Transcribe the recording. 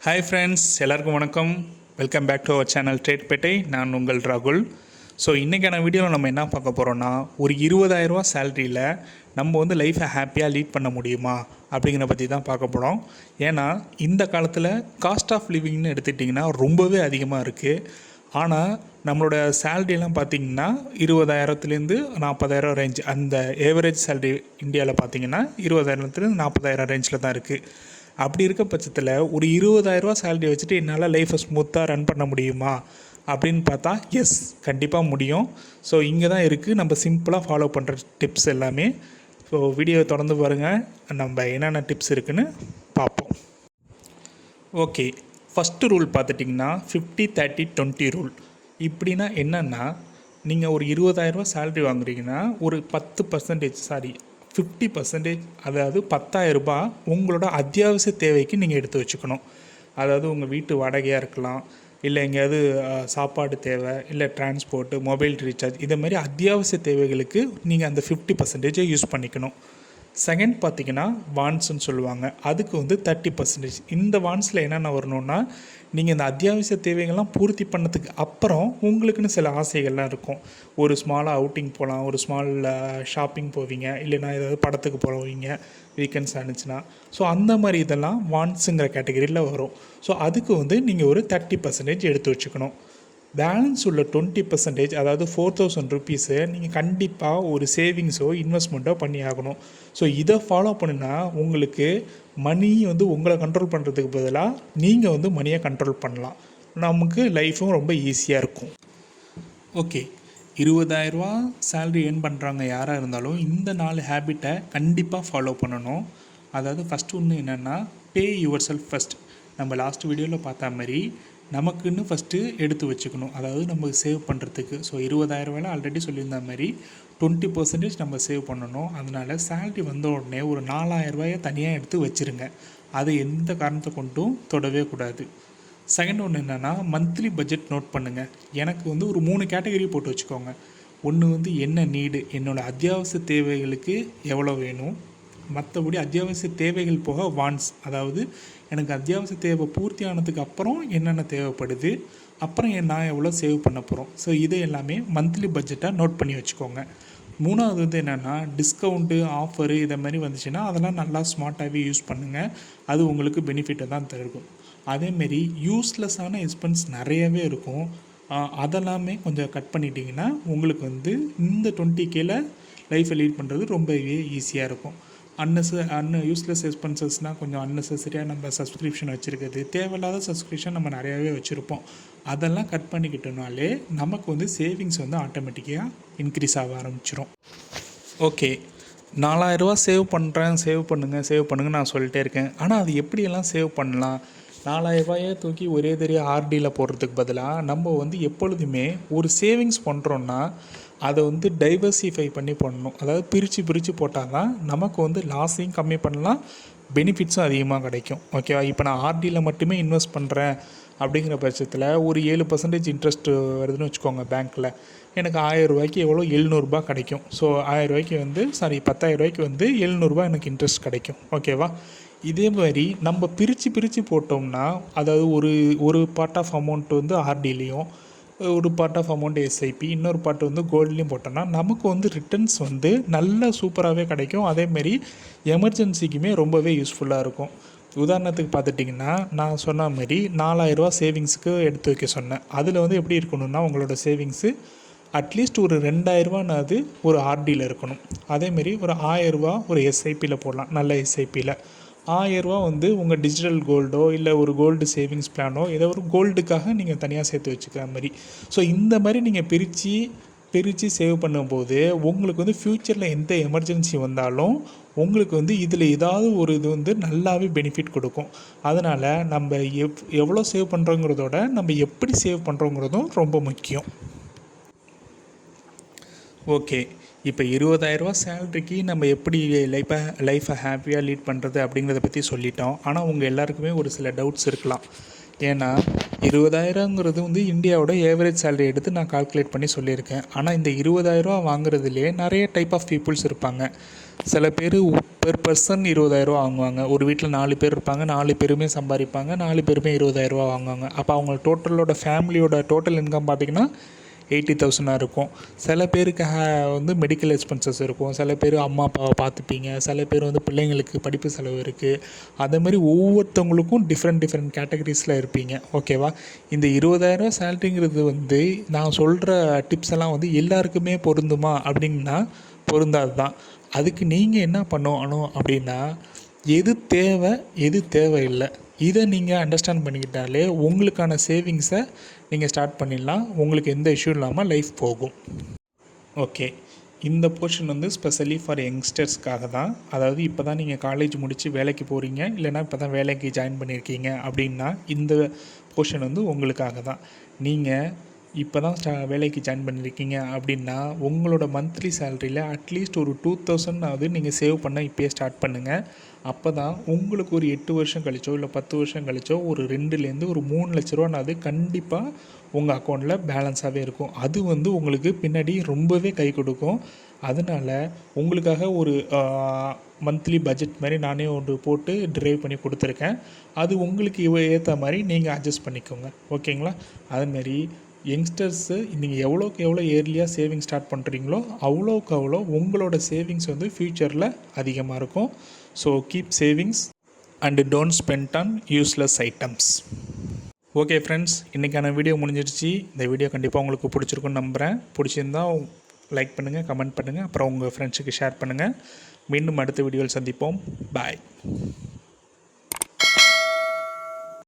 Hi friends, எல்லாருக்கும் வணக்கம். Welcome back to our channel ட்ரேட்பேட்டை. நான் உங்கள் ராகுல். ஸோ இன்றைக்கான வீடியோவில் நம்ம என்ன பார்க்க போகிறோன்னா, ஒரு 20,000 சேலரியில் நம்ம வந்து லைஃப்பை ஹாப்பியாக லீட் பண்ண முடியுமா அப்படிங்கிற பற்றி தான் பார்க்க போகிறோம். ஏன்னா இந்த காலத்தில் காஸ்ட் ஆஃப் லிவிங்னு எடுத்துக்கிட்டிங்கன்னா ரொம்பவே அதிகமாக இருக்குது. ஆனால் நம்மளோட சேலரியெல்லாம் பார்த்திங்கன்னா 20,000லேருந்து 40,000 ரேஞ்ச், அந்த ஏவரேஜ் சேலரி இந்தியாவில் பார்த்திங்கன்னா 20,000லேருந்து 40,000 ரேஞ்சில் தான் இருக்குது. அப்படி இருக்க பட்சத்தில் ஒரு 20,000 சேலரி வச்சுட்டு என்னால் லைஃப்பை ஸ்மூத்தாக ரன் பண்ண முடியுமா அப்படின்னு பார்த்தா எஸ், கண்டிப்பாக முடியும். ஸோ இங்கே தான் இருக்குது நம்ம சிம்பிளாக ஃபாலோ பண்ணுற டிப்ஸ் எல்லாமே. ஸோ வீடியோவை தொடர்ந்து பாருங்கள், நம்ம என்னென்ன டிப்ஸ் இருக்குதுன்னு பார்ப்போம். ஓகே, ஃபஸ்ட்டு ரூல் பார்த்துட்டிங்கன்னா 50-30-20 ரூல். இப்படின்னா என்னென்னா, நீங்கள் ஒரு 20,000 சேலரி வாங்குறீங்கன்னா ஒரு 50%, அதாவது 10,000 ரூபாய் உங்களோட அத்தியாவசிய தேவைக்கு நீங்கள் எடுத்து வச்சுக்கணும். அதாவது உங்கள் வீட்டு வாடகையாக இருக்கலாம், இல்லை எங்கேயாவது சாப்பாடு தேவை, இல்லை டிரான்ஸ்போர்ட்டு, மொபைல் ரீசார்ஜ், இதை மாதிரி அத்தியாவசிய தேவைகளுக்கு நீங்கள் அந்த 50% யூஸ் பண்ணிக்கணும். செகண்ட் பார்த்திங்கன்னா வான்ஸ்ன்னு சொல்லுவாங்க, அதுக்கு வந்து 30%. இந்த வான்ஸில் என்னென்ன வரணுன்னா, நீங்கள் இந்த அத்தியாவசிய தேவைகள்லாம் பூர்த்தி பண்ணதுக்கு அப்புறம் உங்களுக்குன்னு சில ஆசைகள்லாம் இருக்கும். ஒரு ஸ்மாலாக அவுட்டிங் போகலாம், ஒரு ஸ்மால் ஷாப்பிங் போவீங்க, இல்லைனா ஏதாவது படத்துக்கு போவீங்க வீக்கெண்ட்ஸ் ஆனிச்சுன்னா. ஸோ அந்த மாதிரி இதெல்லாம் வான்ஸுங்கிற கேட்டகரியில் வரும். ஸோ அதுக்கு வந்து நீங்கள் ஒரு 30% எடுத்து வச்சுக்கணும். பேலன்ஸ் உள்ள 20%, அதாவது 4,000 ருபீஸை நீங்கள் கண்டிப்பாக ஒரு சேவிங்ஸோ இன்வெஸ்ட்மெண்ட்டோ பண்ணி ஆகணும். ஸோ இதை ஃபாலோ பண்ணினா உங்களுக்கு மணி வந்து உங்களை கண்ட்ரோல் பண்ணுறதுக்கு பதிலாக நீங்கள் வந்து மணியை கண்ட்ரோல் பண்ணலாம். நமக்கு லைஃப்பும் ரொம்ப ஈஸியாக இருக்கும். ஓகே, 20,000 சேலரி ஏர்ன் பண்ணுறாங்க யாராக இருந்தாலும் இந்த 4 ஹேபிட்டை கண்டிப்பாக ஃபாலோ பண்ணணும். அதாவது ஃபஸ்ட்டு ஒன்று என்னென்னா, பே யுவர் செல்ஃப் ஃபஸ்ட். நம்ம லாஸ்ட் வீடியோவில் பார்த்த மாதிரி நமக்குன்னு ஃபஸ்ட்டு எடுத்து வச்சுக்கணும், அதாவது நம்ம சேவ் பண்ணுறதுக்கு. ஸோ 20,000 ஆல்ரெடி சொல்லியிருந்த மாதிரி 20% நம்ம சேவ் பண்ணணும். அதனால் சேலரி வந்த உடனே ஒரு 4,000 தனியாக எடுத்து வச்சுருங்க. அதை எந்த காரணத்தை கொண்டும் தொடவே கூடாது. செகண்ட் ஒன்று என்னென்னா, மந்த்லி பட்ஜெட் நோட் பண்ணுங்கள். எனக்கு வந்து ஒரு 3 கேட்டகரி போட்டு வச்சுக்கோங்க. ஒன்று வந்து என்ன நீடு, என்னோடய அத்தியாவசிய தேவைகளுக்கு எவ்வளோ வேணும். மற்றபடி அத்தியாவசிய தேவைகள் போக வான்ஸ், அதாவது எனக்கு அத்தியாவசிய தேவை பூர்த்தி ஆனதுக்கு அப்புறம் என்னென்ன தேவைப்படுது, அப்புறம் நான் எவ்வளோ சேவ் பண்ண போகிறோம். ஸோ இதை எல்லாமே மந்த்லி பட்ஜெட்டாக நோட் பண்ணி வச்சுக்கோங்க. மூணாவது வந்து என்னென்னா, டிஸ்கவுண்ட்டு, ஆஃபரு இதை மாதிரி வந்துச்சுன்னா அதெல்லாம் நல்லா ஸ்மார்ட்டாகவே யூஸ் பண்ணுங்கள். அது உங்களுக்கு பெனிஃபிட்டை தான் தரும். அதேமாரி யூஸ்லெஸ்ஸான எக்ஸ்பென்ஸ் நிறையவே இருக்கும். அதெல்லாமே கொஞ்சம் கட் பண்ணிட்டீங்கன்னா உங்களுக்கு வந்து இந்த 20Kல லைஃப்பை லீட் பண்ணுறது ரொம்பவே ஈஸியாக இருக்கும். யூஸ்லெஸ் எக்ஸ்பென்சஸ்னால் கொஞ்சம் அன்னெசரியாக நம்ம சப்ஸ்கிரிப்ஷன் வச்சுருக்கிறது, தேவையில்லாத சப்ஸ்கிரிப்ஷன் நம்ம நிறையாவே வச்சுருப்போம். அதெல்லாம் கட் பண்ணிக்கிட்டோனாலே நமக்கு வந்து சேவிங்ஸ் வந்து ஆட்டோமேட்டிக்காக இன்க்ரீஸ் ஆக ஆரம்பிச்சிடும். ஓகே, 4,000 சேவ் பண்ணுங்கள் நான் சொல்லிட்டே இருக்கேன். ஆனால் அது எப்படியெல்லாம் சேவ் பண்ணலாம்? 4,000 தூக்கி ஒரே ஆர்டியில் போடுறதுக்கு பதிலாக நம்ம வந்து எப்பொழுதுமே ஒரு சேவிங்ஸ் பண்ணுறோன்னா அதை வந்து டைவர்சிஃபை பண்ணி பண்ணணும். அதாவது பிரித்து போட்டால் தான் நமக்கு வந்து லாஸையும் கம்மி பண்ணலாம், பெனிஃபிட்ஸும் அதிகமாக கிடைக்கும். ஓகேவா? இப்போ நான் ஆர்டியில் மட்டுமே இன்வெஸ்ட் பண்ணுறேன் அப்படிங்கிற பட்சத்தில் ஒரு 7% இன்ட்ரெஸ்ட் வருதுன்னு வச்சுக்கோங்க பேங்க்கில். எனக்கு 1,000 எவ்வளோ 700 கிடைக்கும். ஸோ 1,000 வந்து 10,000 வந்து 700 எனக்கு இன்ட்ரெஸ்ட் கிடைக்கும். ஓகேவா? இதே மாதிரி நம்ம பிரித்து போட்டோம்னா, அதாவது ஒரு பார்ட் ஆஃப் அமௌண்ட் வந்து ஆர்டிலையும், ஒரு பார்ட் ஆஃப் அமௌண்ட் எஸ்ஐபி, இன்னொரு பார்ட் வந்து கோல்ட்லேயும் போட்டோம்னா நமக்கு வந்து ரிட்டர்ன்ஸ் வந்து நல்லா சூப்பராகவே கிடைக்கும். அதேமாரி எமர்ஜென்சிக்குமே ரொம்பவே யூஸ்ஃபுல்லாக இருக்கும். உதாரணத்துக்கு பார்த்துட்டிங்கன்னா, நான் சொன்ன மாதிரி 4,000 சேவிங்ஸுக்கு எடுத்து வைக்க சொன்னேன். அதில் வந்து எப்படி இருக்கணும்னா, உங்களோட சேவிங்ஸு அட்லீஸ்ட் ஒரு 2,000 ஒரு ஆர்டியில் இருக்கணும். அதேமாரி ஒரு 1,000 ஒரு எஸ்ஐபியில் போடலாம், நல்ல எஸ்ஐபியில். 1,000 வந்து உங்கள் டிஜிட்டல் கோல்டோ இல்லை ஒரு கோல்டு சேவிங்ஸ் பிளானோ ஏதோ ஒரு கோல்டுக்காக நீங்கள் தனியாக சேர்த்து வச்சுக்கிற மாதிரி. ஸோ இந்த மாதிரி நீங்கள் பிரித்து சேவ் பண்ணும்போது உங்களுக்கு வந்து ஃப்யூச்சரில் எந்த எமர்ஜென்சி வந்தாலும் உங்களுக்கு வந்து இதில் ஏதாவது ஒரு இது வந்து நல்லாவே பெனிஃபிட் கொடுக்கும். அதனால் நம்ம எவ்வளோ சேவ் பண்ணுறோங்கிறதோட நம்ம எப்படி சேவ் பண்ணுறோங்கிறதும் ரொம்ப முக்கியம். ஓகே, இப்போ 20,000 சேலரிக்கு நம்ம எப்படி லைஃப்பை ஹாப்பியாக லீட் பண்ணுறது அப்படிங்கிறத பற்றி சொல்லிட்டோம். ஆனால் உங்கள் எல்லாருக்குமே ஒரு சில டவுட்ஸ் இருக்கலாம். ஏன்னா 20,000ங்கிறது வந்து இந்தியாவோட ஏவரேஜ் சேலரி எடுத்து நான் கால்குலேட் பண்ணி சொல்லியிருக்கேன். ஆனால் இந்த 20,000 வாங்குறதுலேயே நிறைய டைப் ஆஃப் பீப்புள்ஸ் இருப்பாங்க. சில பேர் பெர் பர்சன் 20,000 வாங்குவாங்க. ஒரு வீட்டில் 4 பேர் இருப்பாங்க, 4 பேருமே சம்பாதிப்பாங்க, 4 பேருமே 20,000 வாங்குவாங்க. அப்போ அவங்க டோட்டலோட ஃபேமிலியோட டோட்டல் இன்கம் பார்த்திங்கன்னா 80,000 இருக்கும். சில பேருக்கு வந்து மெடிக்கல் எக்ஸ்பென்சஸ் இருக்கும், சில பேர் அம்மா அப்பாவை பார்த்துப்பீங்க, சில பேர் வந்து பிள்ளைங்களுக்கு படிப்பு செலவு இருக்குது. அதேமாதிரி ஒவ்வொருத்தவங்களுக்கும் டிஃப்ரெண்ட் கேட்டகரிஸில் இருப்பீங்க. ஓகேவா? இந்த 20,000 சேலரிங்கிறது வந்து நான் சொல்கிற டிப்ஸ் எல்லாம் வந்து எல்லாருக்குமே பொருந்துமா அப்படின்னா பொருந்தாது தான். அதுக்கு நீங்கள் என்ன பண்ணணும் அப்படின்னா, எது தேவை எது தேவையில்லை இதை நீங்கள் அண்டர்ஸ்டாண்ட் பண்ணிக்கிட்டாலே உங்களுக்கான சேவிங்ஸை நீங்கள் ஸ்டார்ட் பண்ணிடலாம். உங்களுக்கு எந்த இஷ்யூ இல்லாமல் லைஃப் போகும். ஓகே, இந்த போர்ஷன் வந்து ஸ்பெஷலி ஃபார் யங்ஸ்டர்ஸ்க்காக தான். அதாவது இப்போ தான் நீங்கள் காலேஜ் முடித்து வேலைக்கு போகிறீங்க, இல்லைனா இப்போ தான் வேலைக்கு ஜாயின் பண்ணியிருக்கீங்க அப்படின்னா இந்த போர்ஷன் வந்து உங்களுக்காக தான். நீங்கள் இப்போ தான் வேலைக்கு ஜாயின் பண்ணியிருக்கீங்க அப்படின்னா உங்களோட மந்த்லி சேலரியில் அட்லீஸ்ட் ஒரு 2,000 நீங்கள் சேவ் பண்ண இப்போயே ஸ்டார்ட் பண்ணுங்கள். அப்போ தான் உங்களுக்கு ஒரு 8 வருஷம் கழிச்சோ இல்லை 10 வருஷம் கழிச்சோ ஒரு 2லேருந்து ஒரு 3 லட்ச ரூபானாவது கண்டிப்பாக உங்கள் அக்கௌண்ட்டில் பேலன்ஸாகவே இருக்கும். அது வந்து உங்களுக்கு பின்னாடி ரொம்பவே கை கொடுக்கும். அதனால் உங்களுக்காக ஒரு மந்த்லி பட்ஜெட் மாதிரி நானே ஒன்று போட்டு ட்ரைவ் பண்ணி கொடுத்துருக்கேன். அது உங்களுக்கு ஏற்ற மாதிரி நீங்கள் அட்ஜஸ்ட் பண்ணிக்கோங்க. ஓகேங்களா? அதுமாரி யங்ஸ்டர்ஸு நீங்கள் எவ்வளோக்கு எவ்வளோ இயர்லியாக சேவிங் ஸ்டார்ட் பண்ணுறீங்களோ அவ்வளோக்கு அவ்வளோ உங்களோட சேவிங்ஸ் வந்து ஃப்யூச்சரில் அதிகமாக இருக்கும். So keep savings and don't spend on useless items. Okay friends, இன்றைக்கான வீடியோ முடிஞ்சிடுச்சு. இந்த வீடியோ கண்டிப்பாக உங்களுக்கு பிடிச்சிருக்குன்னு நம்புகிறேன். பிடிச்சிருந்தால் லைக் பண்ணுங்கள், கமெண்ட் பண்ணுங்கள், அப்புறம் உங்கள் ஃப்ரெண்ட்ஸுக்கு ஷேர் பண்ணுங்கள். மீண்டும் அடுத்த வீடியோவில் சந்திப்போம். பாய்.